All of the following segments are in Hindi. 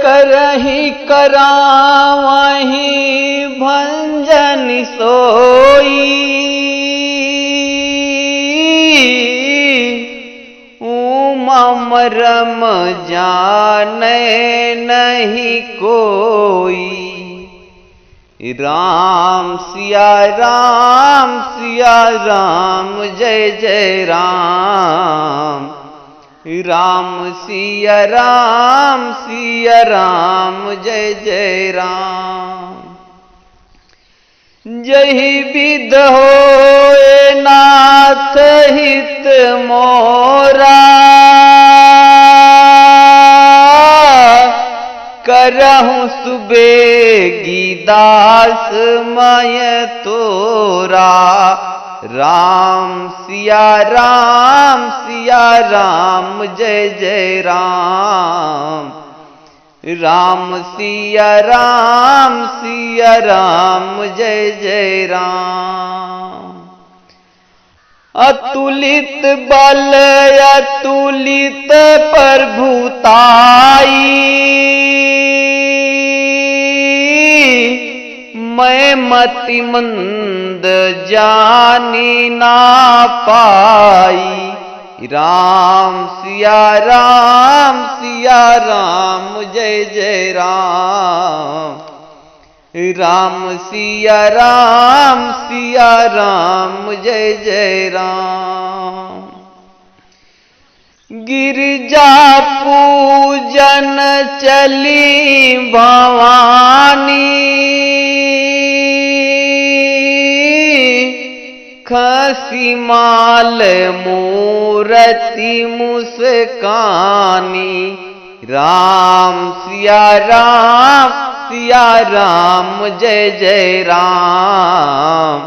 करही करावही भंजन सोई, उमा मरम जाने नहीं कोई। राम सिया राम जय जय राम। राम सिया राम जय जय राम। जही विध होए नाथ हित मोरा, करहूँ सुबेगी दास मैं तोरा। राम सिया राम जय जय राम। राम सिया राम जय जय राम। अतुलित बल अतुलित प्रभुताई, मैं मति मंद जानी ना पाई। राम सिया राम जय जय राम। राम सिया राम जय जय राम। गिरजा पूजन चली भवानी, खसी माल मूरति मुस्कानी। राम सिया राम जय जय राम।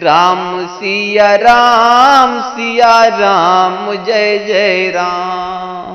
राम सिया राम जय जय राम।